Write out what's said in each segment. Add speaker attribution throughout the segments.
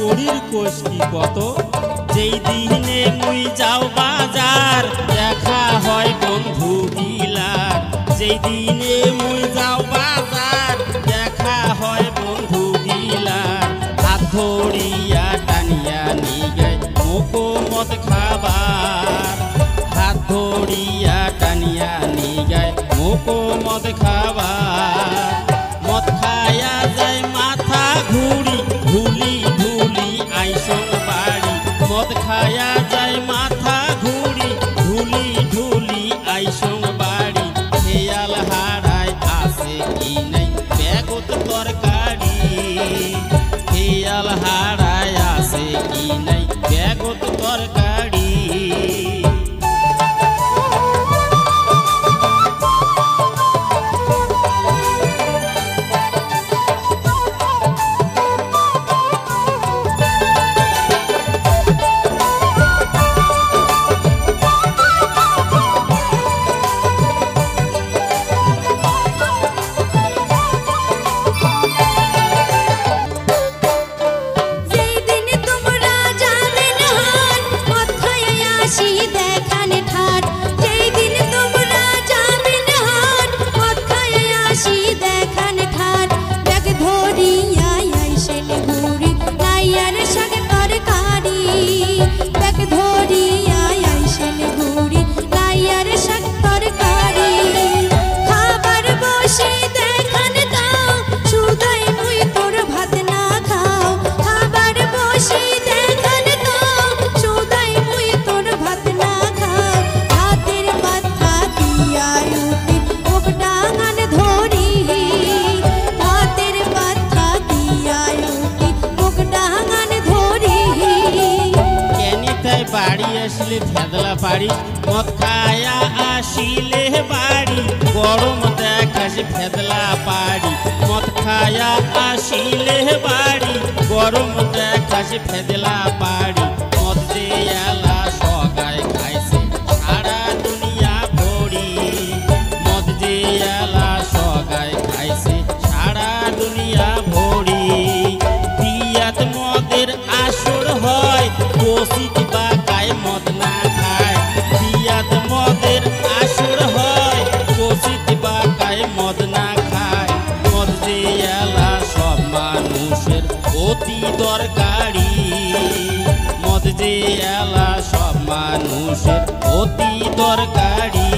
Speaker 1: করির কোষ কি কত যেই দিনে মুই যাও বাজার দেখা হয় বন্ধু গিলার যেই দিনে মুই যাও বাজার দেখা হয় বন্ধু গিলার হাত ধরিয়া টানিয়া নিয়ে মোকো মদ খাবার হাত ধরিয়া টানিয়া নিয়ে মোকো মদ খাবার মদ খায়া যায় মাথা ঘুরি ধুলি ধুলি আইসন বাড়ি মদ খায়া যায় মাথা ঘুরি ধুলি ধুলি আইসন বাড়ি খেয়াল হারায় আসে কি নাই ব্যাগত তরকারি খেয়াল হারায় আসে কি নাই ব্যাগত তরকারি আসলে ভেদলা পাড়ি মদ খায়া আসিলে বাড়ি গরম দেখাস ভেদলা পাড়ি মদ খায়া আসিলে বাড়ি গরম দেখাস ভেদলা পাড়ি মদ দেয়ালা সগায় খাইছে সারা দুনিয়া ভরি মদ দেয়ালা সগায় খাইছে সারা দুনিয়া ভরি বিয়াত মদের আসর হয় কোসিত বা মদ না খায় বিয়াত মদের আসর হয় কোসিত বাকায় মদ না খায় মদ দেয়ালা সব মানুষের অতি দরকারি মদ দেয়ালা সব মানুষের অতি দরকারি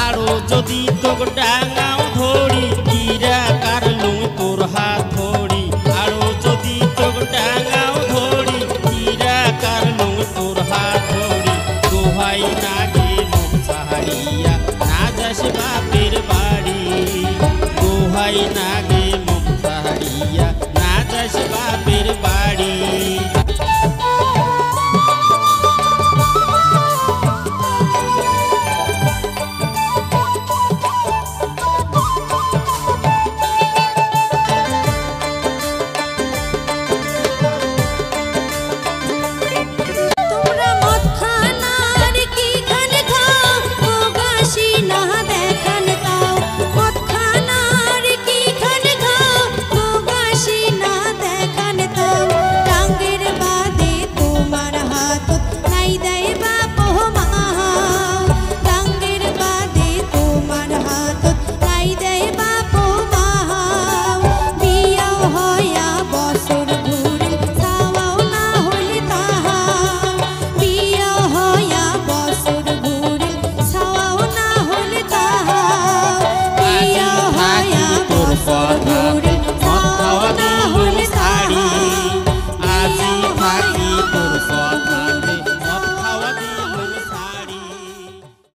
Speaker 1: আরো যদি তোক ডাঙাও ধরি কিরা কারলু তোর হাত ধরি আরো যদি তোক ডাঙাও ধরি কিরা কারলু তোর হাত ধরি দোহাই নাগে মুখ ছাড়িয়া না যাস বাপের বাড়ি দোহাই নাগে মুখ ছাড়িয়া না যাস বাপের বাড়ি